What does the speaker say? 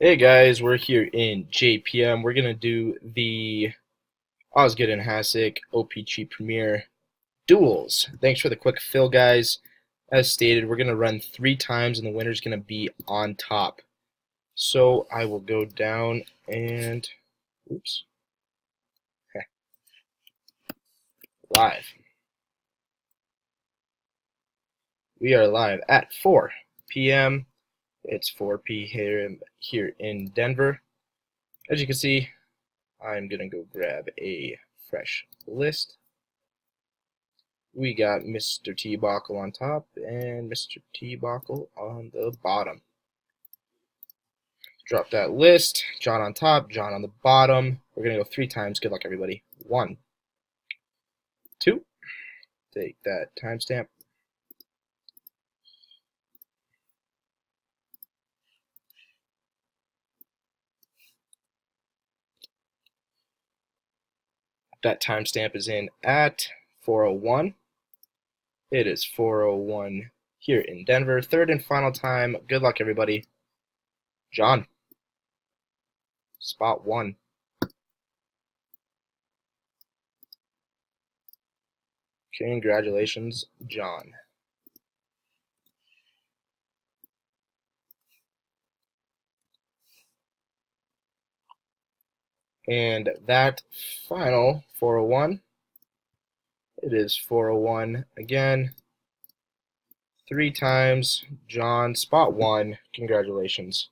Hey guys, we're here in JPM. We're gonna do the Osgood and Hasek OPC Premier duels. Thanks for the quick fill, guys. As stated, we're gonna run 3 times, and the winner's gonna be on top. So I will go down and oops, live. We are live at 4 p.m. It's 4 p.m. here in Denver. As you can see, I'm gonna go grab a fresh list. We got Mr. T-Bockle on top and Mr. T-Bockle on the bottom. Drop that list. John on top, John on the bottom. We're going to go 3 times. Good luck, everybody. 1, 2. Take that timestamp. That timestamp is in at 4:01. It is 4:01 here in Denver. Third and final time. Good luck, everybody. John. Spot 1. Congratulations, John. And that final 4:01, it is 4:01 again. 3 times, John, spot 1. Congratulations.